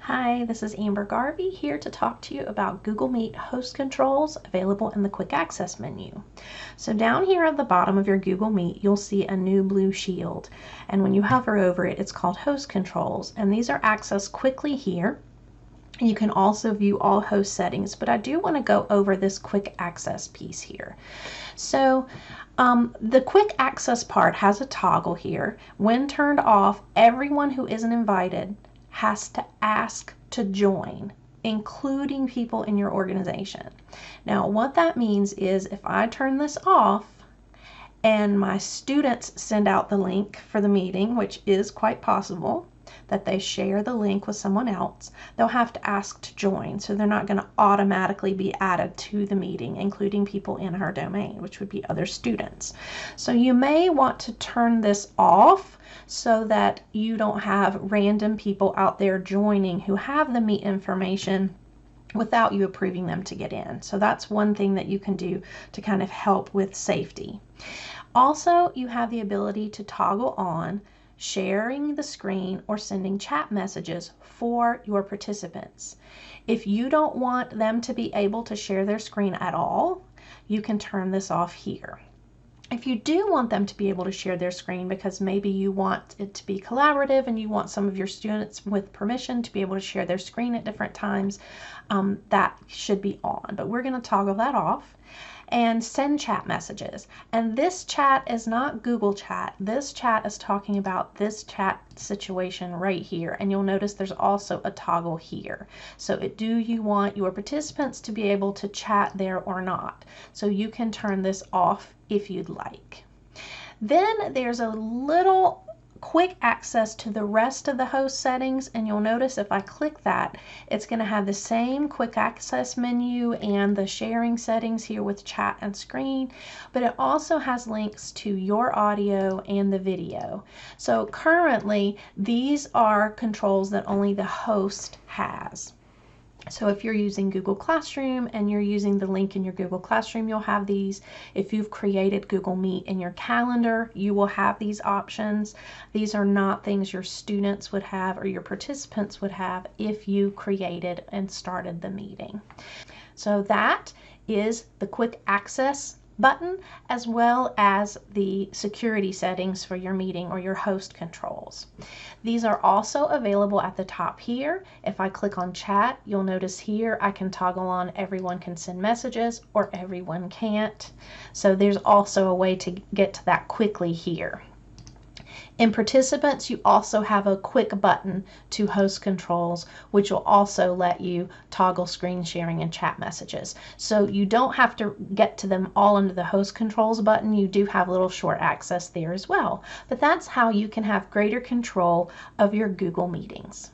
Hi, this is Amber Garvey here to talk to you about Google Meet host controls available in the quick access menu. So down here at the bottom of your Google Meet, you'll see a new blue shield. And when you hover over it, it's called host controls. And these are accessed quickly here. You can also view all host settings, but I do want to go over this quick access piece here. So the quick access part has a toggle here. When turned off, everyone who isn't invited has to ask to join, including people in your organization. Now, what that means is if I turn this off and my students send out the link for the meeting, which is quite possible that they share the link with someone else, they'll have to ask to join. So they're not going to automatically be added to the meeting, including people in our domain, which would be other students. So you may want to turn this off so that you don't have random people out there joining who have the Meet information without you approving them to get in. So that's one thing that you can do to kind of help with safety. Also, you have the ability to toggle on sharing the screen or sending chat messages for your participants. If you don't want them to be able to share their screen at all, you can turn this off here. If you do want them to be able to share their screen because maybe you want it to be collaborative and you want some of your students with permission to be able to share their screen at different times, that should be on. But we're going to toggle that off and send chat messages. And this chat is not Google Chat. This chat is talking about this chat situation right here. And you'll notice there's also a toggle here. So do you want your participants to be able to chat there or not? So you can turn this off if you'd like. Then there's a little quick access to the rest of the host settings, and you'll notice if I click that, it's going to have the same quick access menu and the sharing settings here with chat and screen, but it also has links to your audio and the video. So currently these are controls that only the host has. So if you're using Google Classroom and you're using the link in your Google Classroom, you'll have these. If you've created Google Meet in your calendar, you will have these options. These are not things your students would have or your participants would have if you created and started the meeting. So that is the quick access button, as well as the security settings for your meeting or your host controls. These are also available at the top here. If I click on chat, you'll notice here I can toggle on everyone can send messages or everyone can't. So there's also a way to get to that quickly here. In participants, you also have a quick button to host controls, which will also let you toggle screen sharing and chat messages. So you don't have to get to them all under the host controls button. You do have little short access there as well. But that's how you can have greater control of your Google meetings.